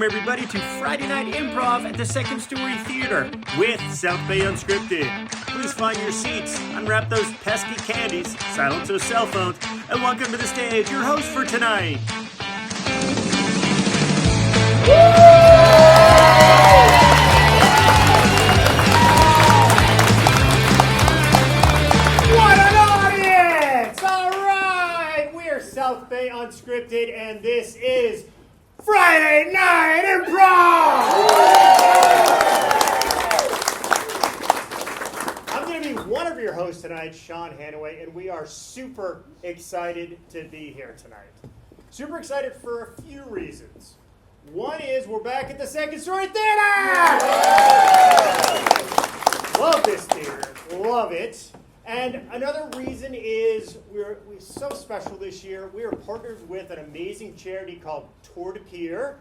everybody, to Friday Night Improv at the Second Story Theater with South Bay Unscripted. Please find your seats, unwrap those pesky candies, silence those cell phones, and welcome to the stage your host for tonight. What an audience! All right, we're South Bay Unscripted, and this is Friday Night Improv! I'm going to be one of your hosts tonight, Sean Hanaway, and we are super excited to be here tonight. Super excited for a few reasons. One is we're back at the Second Story Theater! Love this theater. Love it. And another reason is we're so special this year. We are partnered with an amazing charity called Tour de Pier.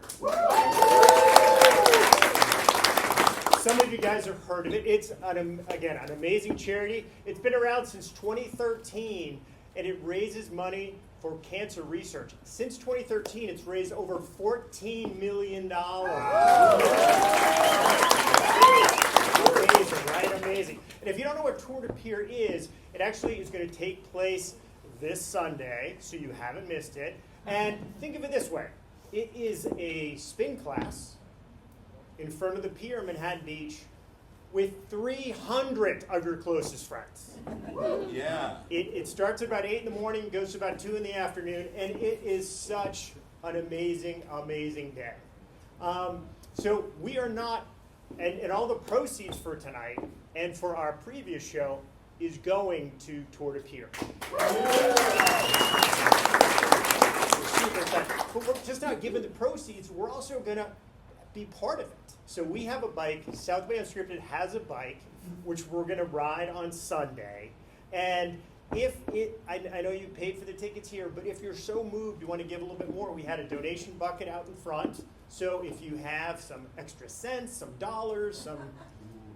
Some of you guys have heard of it. It's, an amazing charity. It's been around since 2013, and it raises money for cancer research. Since 2013, it's raised over $14 million. Amazing, right? Amazing. And if you don't know what Tour de Pier is, it actually is going to take place this Sunday, so you haven't missed it. And think of it this way. It is a spin class in front of the pier in Manhattan Beach with 300 of your closest friends. Yeah. It starts at about 8 in the morning, goes to about 2 in the afternoon, and it is such an amazing, amazing day. So we are not, and all the proceeds for tonight and for our previous show is going to Tour de Pier. We're super excited. But we're just not giving the proceeds, we're also going to be part of it. So we have a bike, South Bay Unscripted has a bike, which we're going to ride on Sunday. And I know you paid for the tickets here, but if you're so moved, you want to give a little bit more, we had a donation bucket out in front. So if you have some extra cents, some dollars, some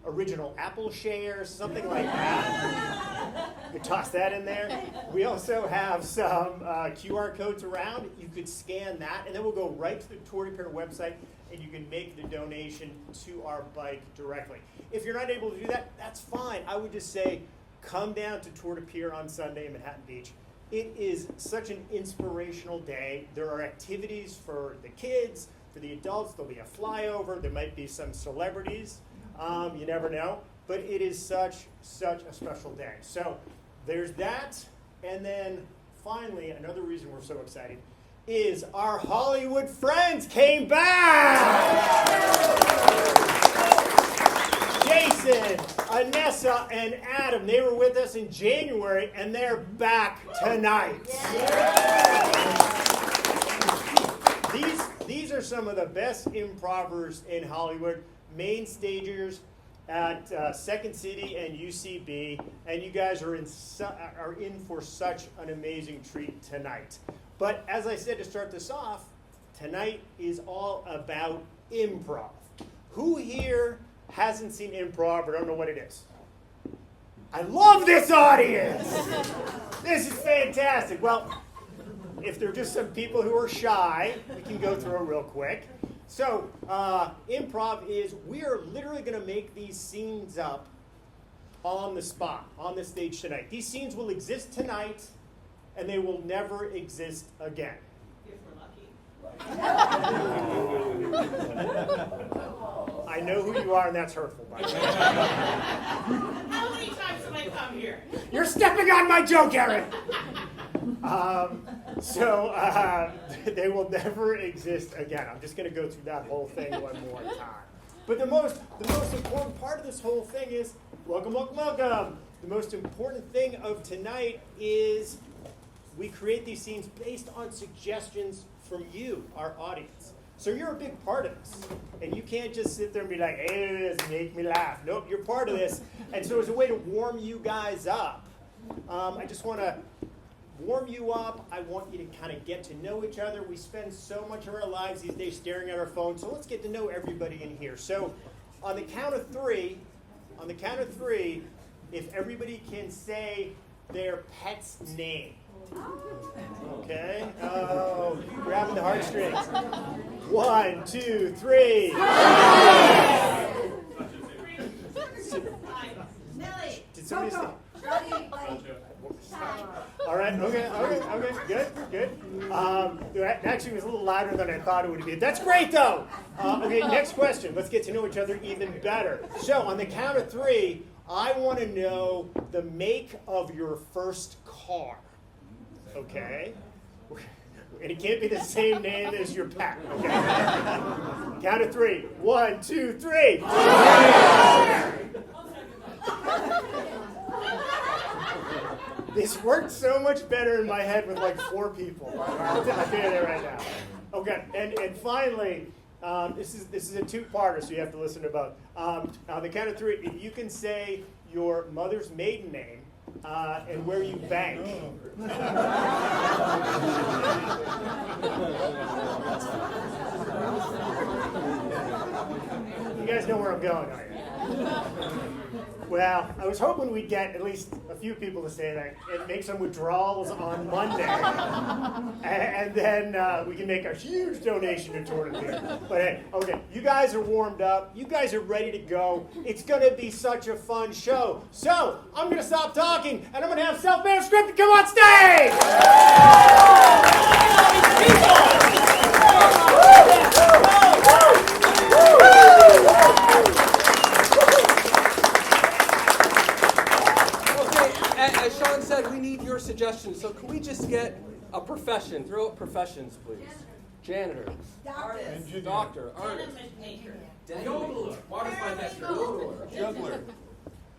original Apple shares, something like that, you could toss that in there. We also have some QR codes around. You could scan that, and then we'll go right to the Tour de Pier website, and you can make the donation to our bike directly. If you're not able to do that, that's fine. I would just say, come down to Tour de Pier on Sunday in Manhattan Beach. It is such an inspirational day. There are activities for the kids, for the adults. There'll be a flyover. There might be some celebrities. You never know. But it is such a special day. So there's that. And then finally, another reason we're so excited is our Hollywood friends came back! Jason, Anessa, and Adam, they were with us in January, and they're back tonight. These are some of the best improvers in Hollywood, main stagers at Second City and UCB, and you guys are in for such an amazing treat tonight. But as I said to start this off, tonight is all about improv. Who here hasn't seen improv or don't know what it is? I love this audience! This is fantastic. Well, if there are just some people who are shy, we can go through it real quick. So, improv is, we are literally going to make these scenes up on the spot, on the stage tonight. These scenes will exist tonight, and they will never exist again. If we're lucky. I know who you are, and that's hurtful, by the way. How many times have I come here? You're stepping on my joke, Aaron! They will never exist again. I'm just going to go through that whole thing one more time. But the most important part of this whole thing is, welcome. The most important thing of tonight is we create these scenes based on suggestions from you, our audience. So you're a big part of this. And you can't just sit there and be like, hey, this make me laugh. Nope, you're part of this. And so as a way to warm you guys up, I just want to warm you up. I want you to kind of get to know each other. We spend so much of our lives these days staring at our phones, so let's get to know everybody in here. So on the count of three, if everybody can say their pet's name. Okay. Oh, grabbing the heartstrings. 1, 2, 3. Nelly. Did somebody say? All right. Okay. Good. That actually was a little louder than I thought it would be. That's great, though. Okay. Next question. Let's get to know each other even better. So, on the count of 3, I want to know the make of your first car. Okay. And it can't be the same name as your pet. Okay. Count of 3. 1, 2, 3. This worked so much better in my head with like 4 people. I'll tell you that right now. Okay, and finally, this is a 2-parter, so you have to listen to both. On the count of 3, if you can say your mother's maiden name and where you bank. You guys know where I'm going, don't you? Well, I was hoping we'd get at least a few people to say that and make some withdrawals on Monday. And then we can make a huge donation to Toward Beer. But hey, okay, you guys are warmed up. You guys are ready to go. It's going to be such a fun show. So, I'm going to stop talking, and I'm going to have Self-Made Unscripted come on stage! As Sean said, we need your suggestions. So can we just get a profession? Throw out professions, please. Janitor. Artist. Doctor. Artist. Denim maker. Yodeler. Water tester. Yodeler. Juggler.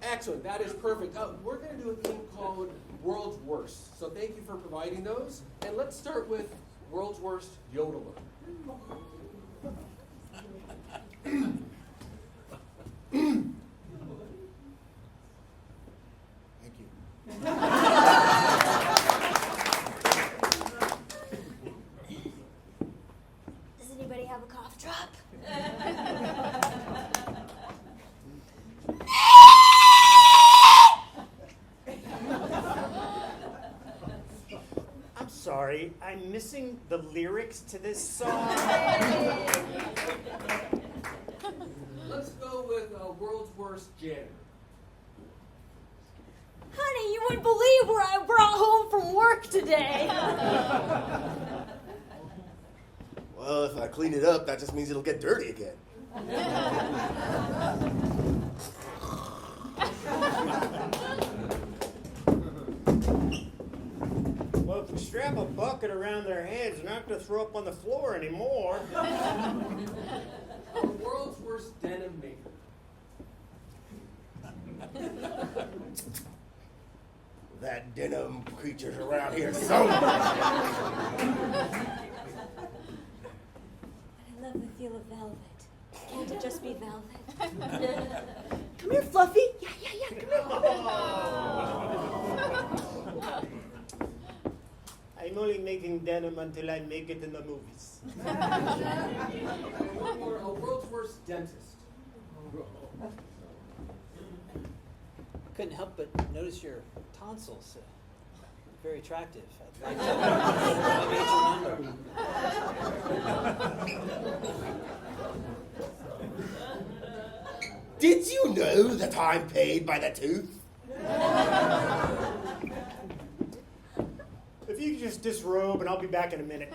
Excellent. That is perfect. We're going to do a thing called World's Worst. So thank you for providing those. And let's start with World's Worst Yodeler. Does anybody have a cough drop? I'm sorry, I'm missing the lyrics to this song. Let's go with World's Worst Janitor. Honey, you wouldn't believe where I brought home from work today. Well, if I clean it up, that just means it'll get dirty again. Well, if we strap a bucket around their heads, they're not going to throw up on the floor anymore. World's Worst Denim Maker. That denim creature's around here somewhere. I love the feel of velvet. Can't it just be velvet? Come here, Fluffy. Yeah, come here. I'm only making denim until I make it in the movies. Or a World's Worst Dentist. Couldn't help but notice your tonsils. Very attractive. I made your Did you know that I'm paid by the tooth? If you could just disrobe, and I'll be back in a minute.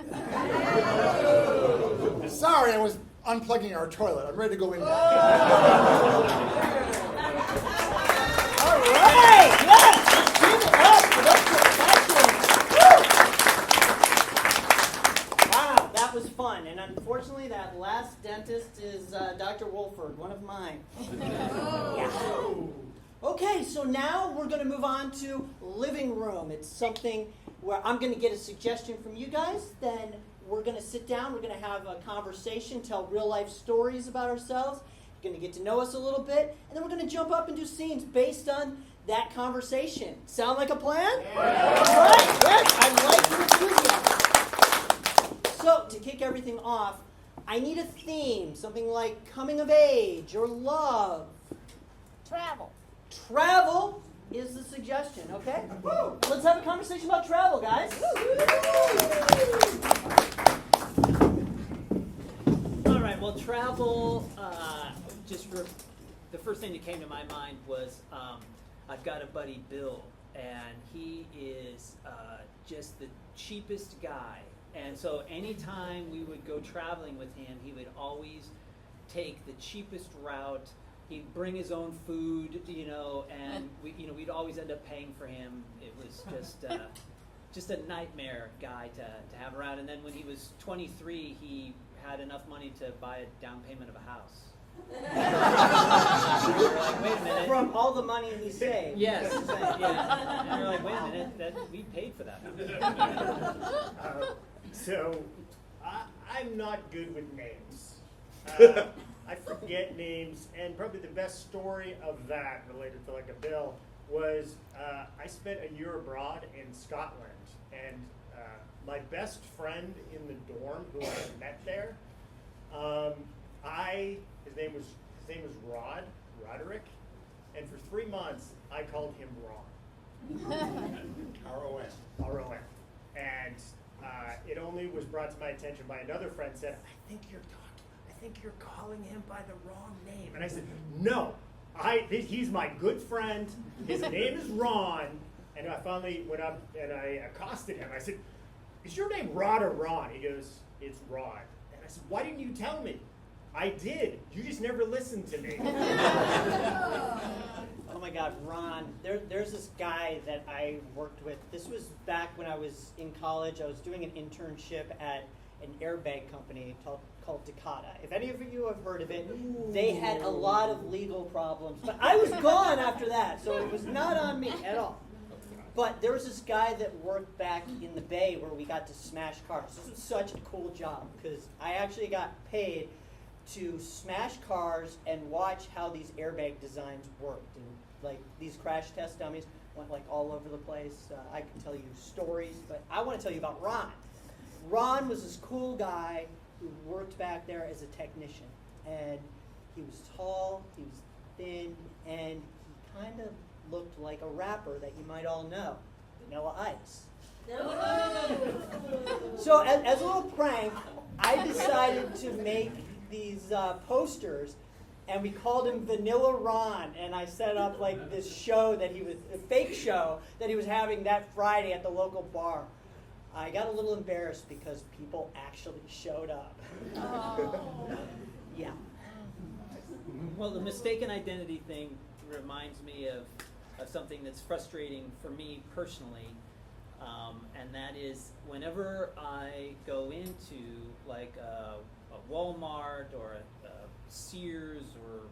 Sorry, I was unplugging our toilet. I'm ready to go in now. All right, yes, let's give it up for those professionals. Wow, that was fun, and unfortunately, that last dentist is Dr. Wolford, one of mine. Yeah. Okay, so now we're going to move on to living room. It's something where I'm going to get a suggestion from you guys, then we're going to sit down, we're going to have a conversation, tell real-life stories about ourselves, you're going to get to know us a little bit, and then we're going to jump up and do scenes based on that conversation. Sound like a plan? Yeah. All right, yes, I like your enthusiasm. So, to kick everything off, I need a theme, something like coming of age or love. Travel. Travel, is the suggestion, okay? Let's have a conversation about travel, guys. All right, well, travel, the first thing that came to my mind was I've got a buddy, Bill, and he is just the cheapest guy. And so anytime we would go traveling with him, he would always take the cheapest route. He'd bring his own food, and we'd always end up paying for him. It was just a nightmare guy to have around. And then when he was 23, he had enough money to buy a down payment of a house. And we were like, wait a minute. From all the money he saved. Yes, yeah. And we're like, wait a minute, we paid for that house. So, I'm not good with names. I forget names, and probably the best story of that related to like a bill was I spent a year abroad in Scotland, and my best friend in the dorm who I met there, his name was Roderick, and for 3 months I called him Ron. R-O-N. And it only was brought to my attention by another friend said, I think you're calling him by the wrong name. And I said, no, he's my good friend. His name is Ron. And I finally went up and I accosted him. I said, is your name Rod or Ron? He goes, it's Rod. And I said, why didn't you tell me? I did. You just never listened to me. Oh my God, Ron. There's this guy that I worked with. This was back when I was in college. I was doing an internship at an airbag company called Takata. If any of you have heard of it, they had a lot of legal problems. But I was gone after that, so it was not on me at all. But there was this guy that worked back in the Bay where we got to smash cars. This was such a cool job because I actually got paid to smash cars and watch how these airbag designs worked. And like these crash test dummies went like all over the place. I can tell you stories, but I want to tell you about Ron. Ron was this cool guy who worked back there as a technician. And he was tall, he was thin, and he kind of looked like a rapper that you might all know, Vanilla Ice. So as a little prank, I decided to make these posters, and we called him Vanilla Ron, and I set up like this show that a fake show that he was having that Friday at the local bar. I got a little embarrassed because people actually showed up. Yeah. Well, the mistaken identity thing reminds me of something that's frustrating for me personally, and that is whenever I go into like a Walmart or a Sears or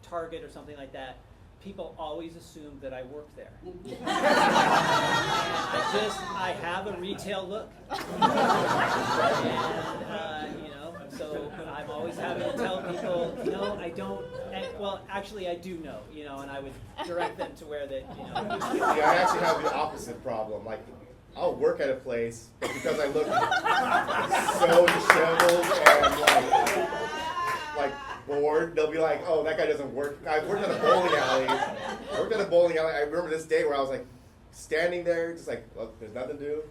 Target or something like that, people always assume that I work there. I have a retail look. And, so I'm always having to tell people, no, I don't, well, actually I do know, and I would direct them to where that, Yeah, I actually have the opposite problem. Like, I'll work at a place, but because I look so disheveled and like bored, they'll be like, "Oh, that guy doesn't work." I worked at a bowling alley. I remember this day where I was like standing there, just like, "Look, there's nothing to do."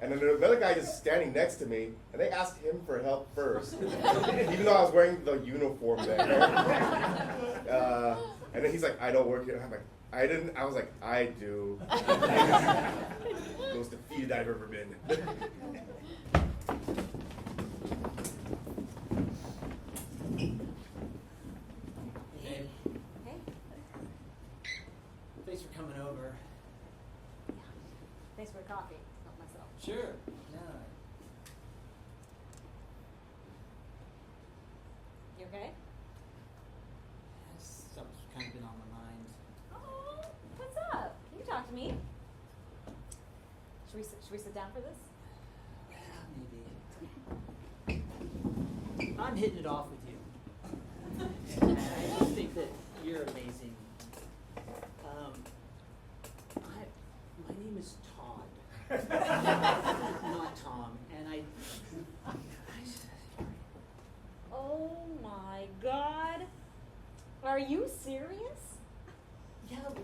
And then there was another guy just standing next to me, and they asked him for help first, even though I was wearing the uniform there. And then he's like, "I don't work here." And I'm like, "I didn't." I was like, "I do." Most defeated I've ever been. Hey. Hey. Thanks for coming over. Thanks for the coffee. Help myself. Sure. You okay? Something's kind of been on my mind. Oh, what's up? Can you talk to me? Should we sit down for this? Maybe. I'm hitting it off with you. And I just think that you're amazing. My name is Todd. Not Tom. And Oh my God. Are you serious? yeah, well,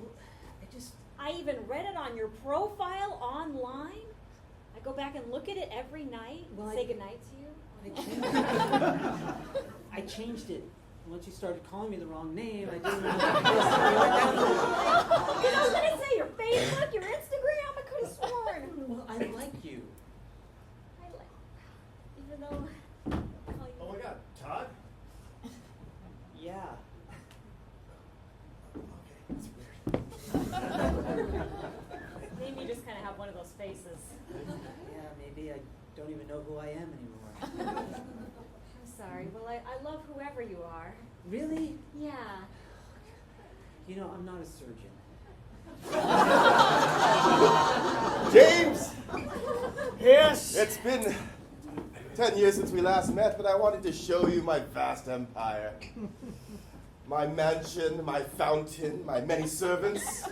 I even read it on your profile online. I go back and look at it every night. Well, Say goodnight to you. I changed it. Once you started calling me the wrong name, I didn't know. Because I was going to say your Facebook, your Instagram. I could have sworn. Well, I like you. I like, even though. Oh my God, Todd? Yeah. Okay, that's weird. Maybe you just kind of have one of those faces. Yeah, maybe I don't even know who I am anymore. I'm sorry. Well, I love whoever you are. Really? Yeah. You know, I'm not a surgeon. James! Yes? It's been 10 years since we last met, but I wanted to show you my vast empire. My mansion, my fountain, my many servants.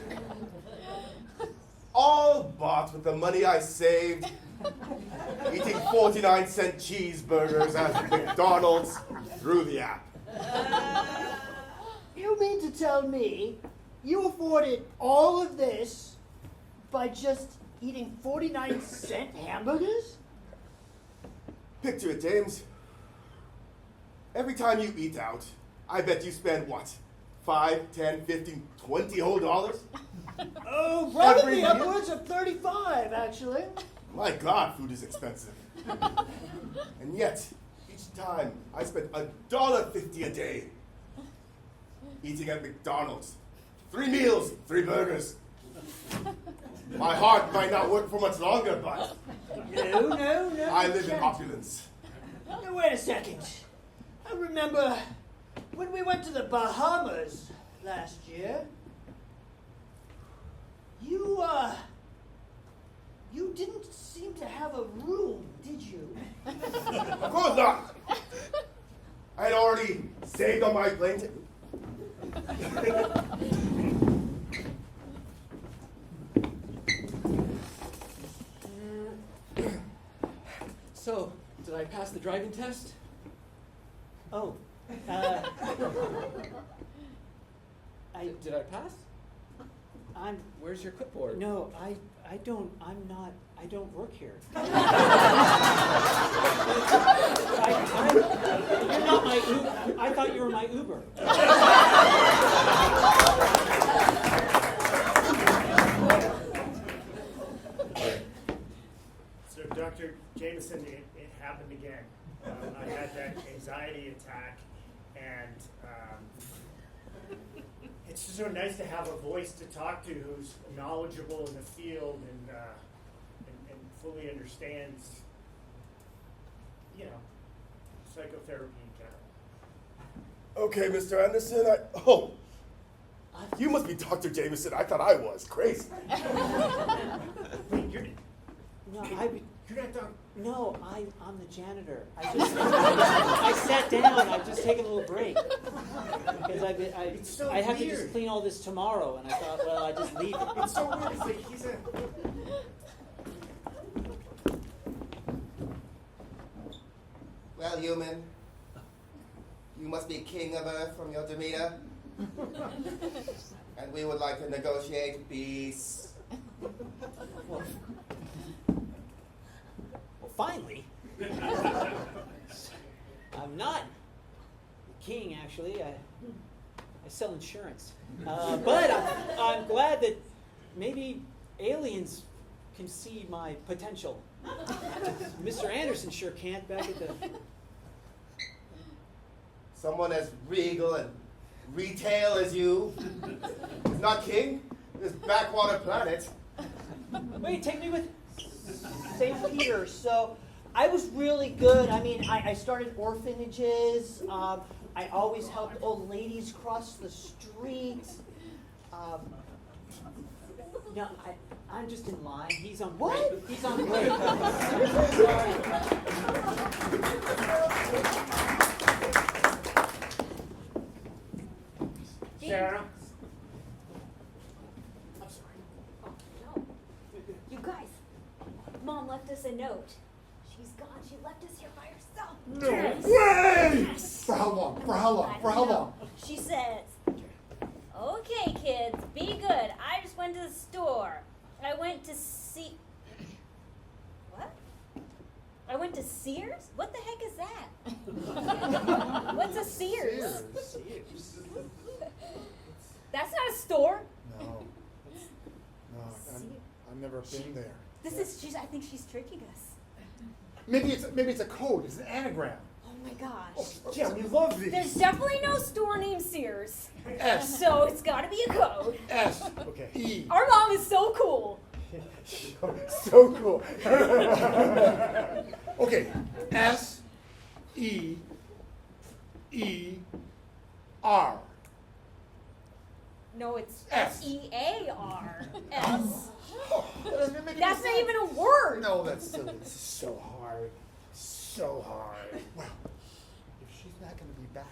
All bought with the money I saved, eating 49-cent cheeseburgers at McDonald's through the app. You mean to tell me you afforded all of this by just eating 49-cent hamburgers? Picture it, James. Every time you eat out, I bet you spend what? 5, 10, 15, 20 whole dollars? Oh, probably Every meal? upwards of 35, actually. My God, food is expensive. And yet, each time I spend $1.50 a day eating at McDonald's. 3 meals, 3 burgers. My heart might not work for much longer, but No. I live in can't. opulence. Now, wait a second. I remember when we went to the Bahamas last year. You didn't seem to have a room, did you? Of course not. I had already saved on my plane ticket. So, did I pass the driving test? Oh. Did I pass? I'm. Where's your clipboard? No, I don't. I'm not. I don't work here. You're not my Uber. I thought you were my Uber. So, Dr. Jameson, it happened again. I had that anxiety attack, and it's just so nice to have a voice to talk to who's knowledgeable in the field and fully understands, psychotherapy in general. Okay, Mr. Anderson, you must be Dr. Jameson. I thought I was. Crazy. Wait, you're No, not Dr. No, I'm the janitor. I sat down. I've just taken a little break because It's so I have to weird. just clean all this tomorrow, and I thought, well, I just leave it. It's so weird. It's like he's a. Well, human, you must be king of Earth from your demeanor. And we would like to negotiate peace. Well, finally. I'm not the king, actually. I sell insurance. But I'm glad that maybe aliens can see my potential. Mr. Anderson sure can't back at the... Someone as regal and retail as you is not king of this backwater planet. Wait, take me with... St. Peter. So I was really good. I mean, I started orphanages. I always helped old ladies cross the street. No, I'm just in line. He's on What? break. He's on break. Sarah? Oh, no. You guys, Mom left us a note. She's gone. She left us here by herself. No way! For how long? For how long? I For don't how know. long? She says, Okay, kids, be good. I just went to the store. I went to see. What? I went to Sears? What the heck is that? What's a Sears? Sears. That's not a store. No. No, I've never been there. I think she's tricking us. Maybe it's a code. It's an anagram. Oh my gosh. Oh, yeah, we love these. There's definitely no store named Sears. S. So it's gotta be a code. S. Okay. E. Our mom is so cool. So cool. Okay. S. E. E. R. No, it's S. S-E-A-R. S. That's That's not even a word. No, that's silly. This is so hard. So hard. Well, if she's not going to be back,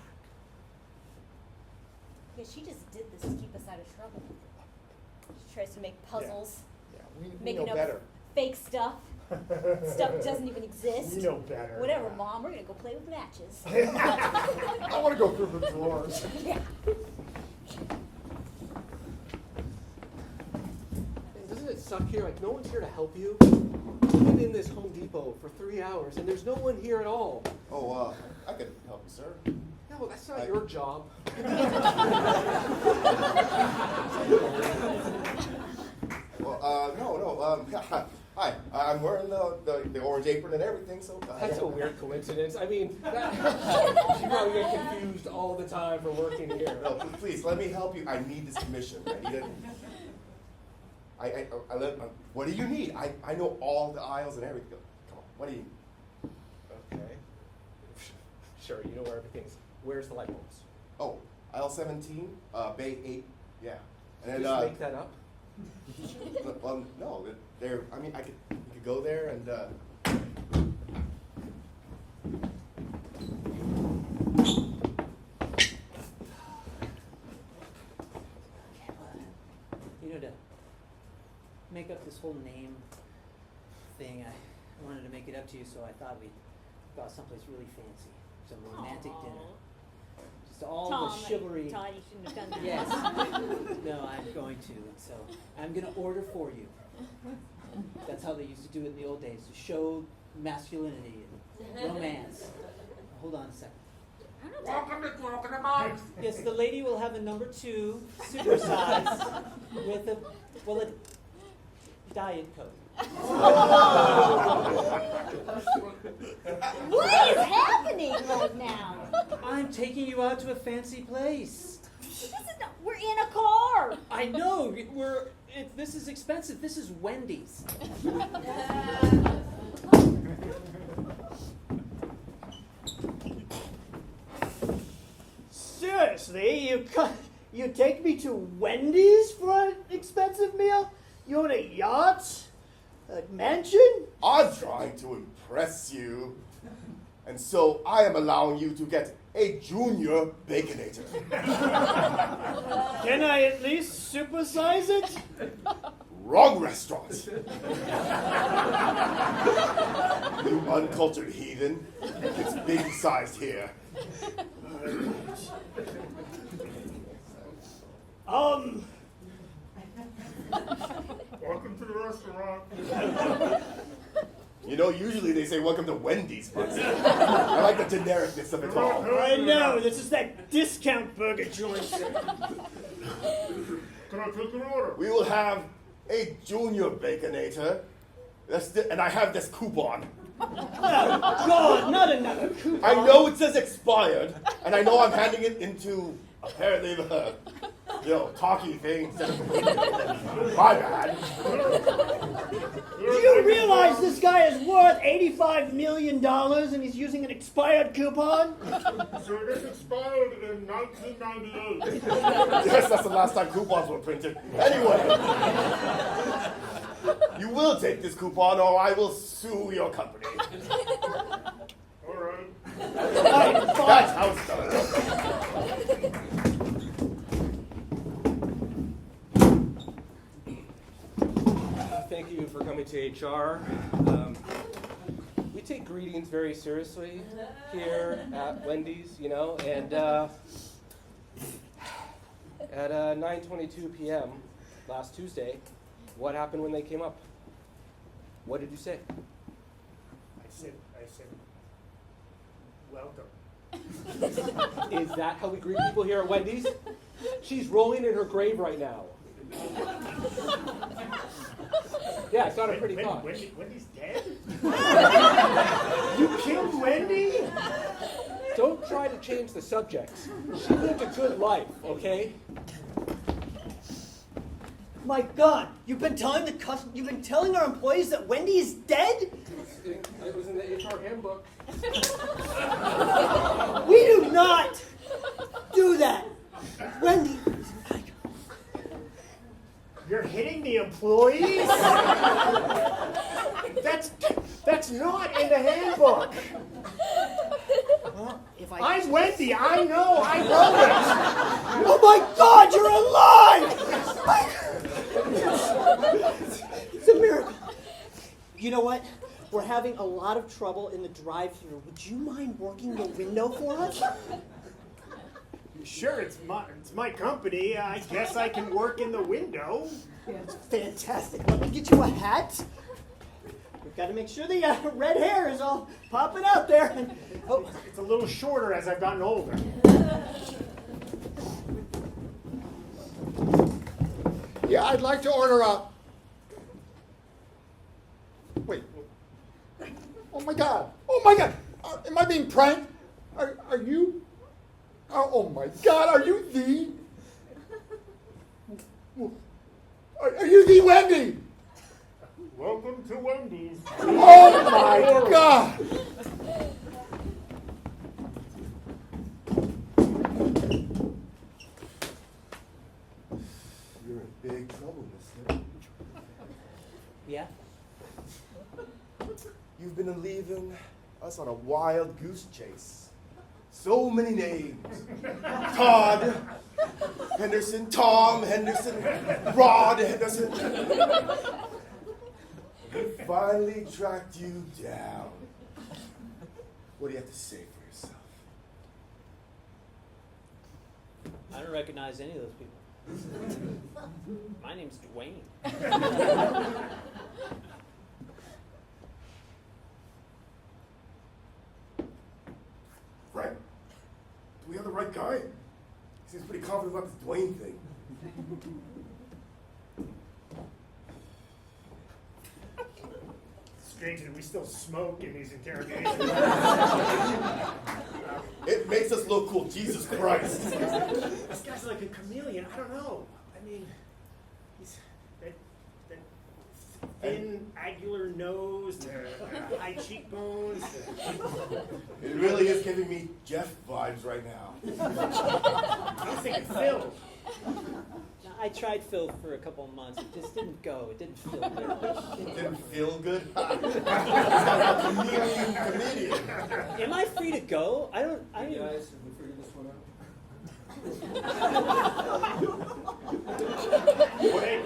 Yeah, she just did this to keep us out of trouble. She tries to make puzzles, yeah, we making know up better. fake stuff. Stuff that doesn't even exist. We know better. Whatever, Mom, we're gonna go play with matches. I want to go through the drawers. Yeah. And doesn't it suck here? Like, no one's here to help you. You've been in this Home Depot for 3 hours, and there's no one here at all. Oh, I could help you, sir. No, well, that's not your job. Well, no. Hi, I'm wearing the orange apron and everything, so. That's a weird coincidence. I mean, you probably get confused all the time for working here. No, please, let me help you. I need this commission. I need it. What do you need? I know all the aisles and everything. Come on, what do you need? Okay. Sure, you know where everything's. Where's the light bulbs? Oh, aisle 17, bay 8, yeah. And then, Just make that up? well, no, they're, I mean, you could go there and, You know, to make up this whole name thing, I wanted to make it up to you, so I thought we'd go out someplace really fancy, some romantic dinner. Just all Tom, the chivalry. Todd, you shouldn't have done that. Yes. No, I'm going to, and so I'm going to order for you. That's how they used to do it in the old days, to show masculinity and romance. Hold on a second. Welcome to Broken About. Yes, the lady will have a number 2 supersize with a diet coke. What is happening right now? I'm taking you out to a fancy place. We're in a car. I know. This is expensive. This is Wendy's. Seriously, you take me to Wendy's for an expensive meal? You own a yacht? A mansion? I'm trying to impress you. And so I am allowing you to get a junior baconator. Can I at least supersize it? Wrong restaurant. You uncultured heathen. It's big sized here. Welcome to the restaurant. You know, usually they say welcome to Wendy's, but I like the genericness of it all. I know, this is that discount burger joint. Can I take an order? We will have a junior baconator. And I have this coupon. God, not another coupon. I know it says expired, and I know I'm handing it into apparently the talkie thing instead of my bad. Do you realize this guy is worth $85 million and he's using an expired coupon? So this expired in 1998. Yes, that's the last time coupons were printed. Anyway, you will take this coupon or I will sue your company. All right. That's how it's done. Thank you for coming to HR. We take greetings very seriously here at Wendy's, and At 9:22 p.m. last Tuesday, what happened when they came up? What did you say? I said, welcome. Is that how we greet people here at Wendy's? She's rolling in her grave right now. Yeah, it's not a pretty thought. Wendy's dead? You killed Wendy? Don't try to change the subject. She lived a good life, okay? My God, you've been telling our employees that Wendy is dead? It was in the HR handbook. We do not do that. Wendy. You're hitting the employees? That's not in the handbook. Well, if I'm Wendy. I know. I wrote it. Oh my God, you're alive! It's a miracle. You know what? We're having a lot of trouble in the drive-thru. Would you mind working the window for us? Sure, it's my company. I guess I can work in the window. It's fantastic. Let me get you a hat. We've got to make sure the red hair is all popping out there. And, oh, It's a little shorter as I've gotten older. Yeah, I'd like to order a... Wait. Oh my God. Oh my God. Am I being pranked? Are you... Oh my God, are you the... Are you the Wendy? Welcome to Wendy's. Oh my God. You're in big trouble, mister. Yeah? You've been leaving us on a wild goose chase. So many names. Todd Henderson, Tom Henderson, Rod Henderson. We finally tracked you down. What do you have to say for yourself? I don't recognize any of those people. My name's Dwayne. Right. Do we have the right guy? He seems pretty confident about this Dwayne thing. Strange that we still smoke in these interrogations. It makes us look cool, Jesus Christ. This guy's like a chameleon. I don't know. I mean, he's that thin, angular nose, the high cheekbones. It really is giving me Jeff vibes right now. I was thinking Phil. Now, I tried Phil for a couple of months. It just didn't go. It didn't feel good. It didn't feel good. Comedian. Am I free to go? I don't. Hey guys, have we figured this one out?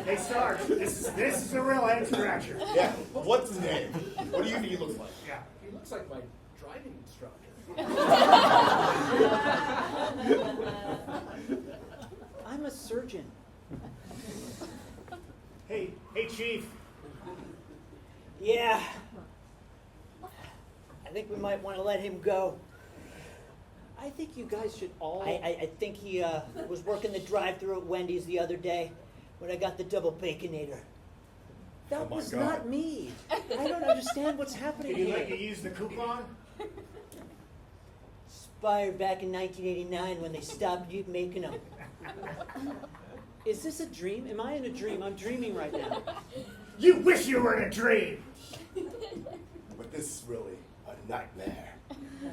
Hey, Stark. This is a real head scratcher. Yeah. What's his name? What do you think he looks like? Yeah. He looks like my driving instructor. I'm a surgeon. Hey, Chief. yeah. I think we might want to let him go. I think you guys should all. I think he was working the drive-thru at Wendy's the other day when I got the double baconator. That Oh my was God. not me. I don't understand what's happening Did you here. like to use the coupon? Expired back in 1989 when they stopped making them. Is this a dream? Am I in a dream? I'm dreaming right now. You wish you were in a dream. But this is really a nightmare. I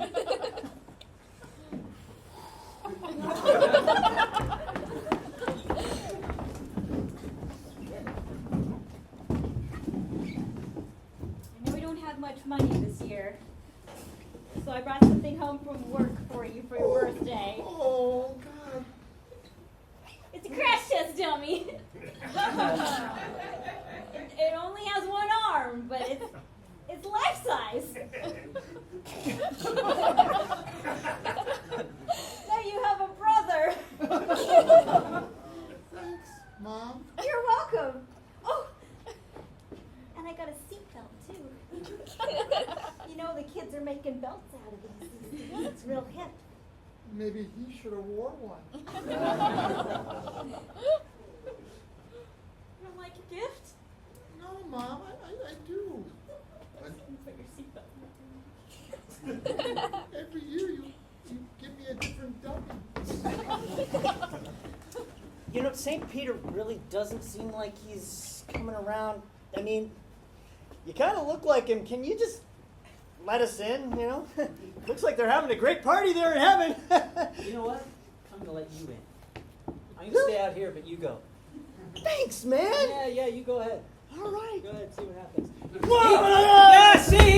know we don't have much money this year, so I brought something home from work for you for your birthday. Oh, God. It's a crash test dummy. It only has one arm, but it's life size. Now you have a brother. You know, the kids are making belts out of these. It's real hip. Maybe he should have wore one. You don't like a gift? No, Mom, I do. Put your seatbelt. Every year you give me a different dummy. You know, St. Peter really doesn't seem like he's coming around. I mean, you kind of look like him. Can you just let us in, you know? Looks like they're having a great party there in heaven. You know what? I'm gonna let you in. I'm gonna stay out here, but you go. Thanks, man. Yeah, you go ahead. All right. Go ahead, see what happens. Whoa! Yeah, see,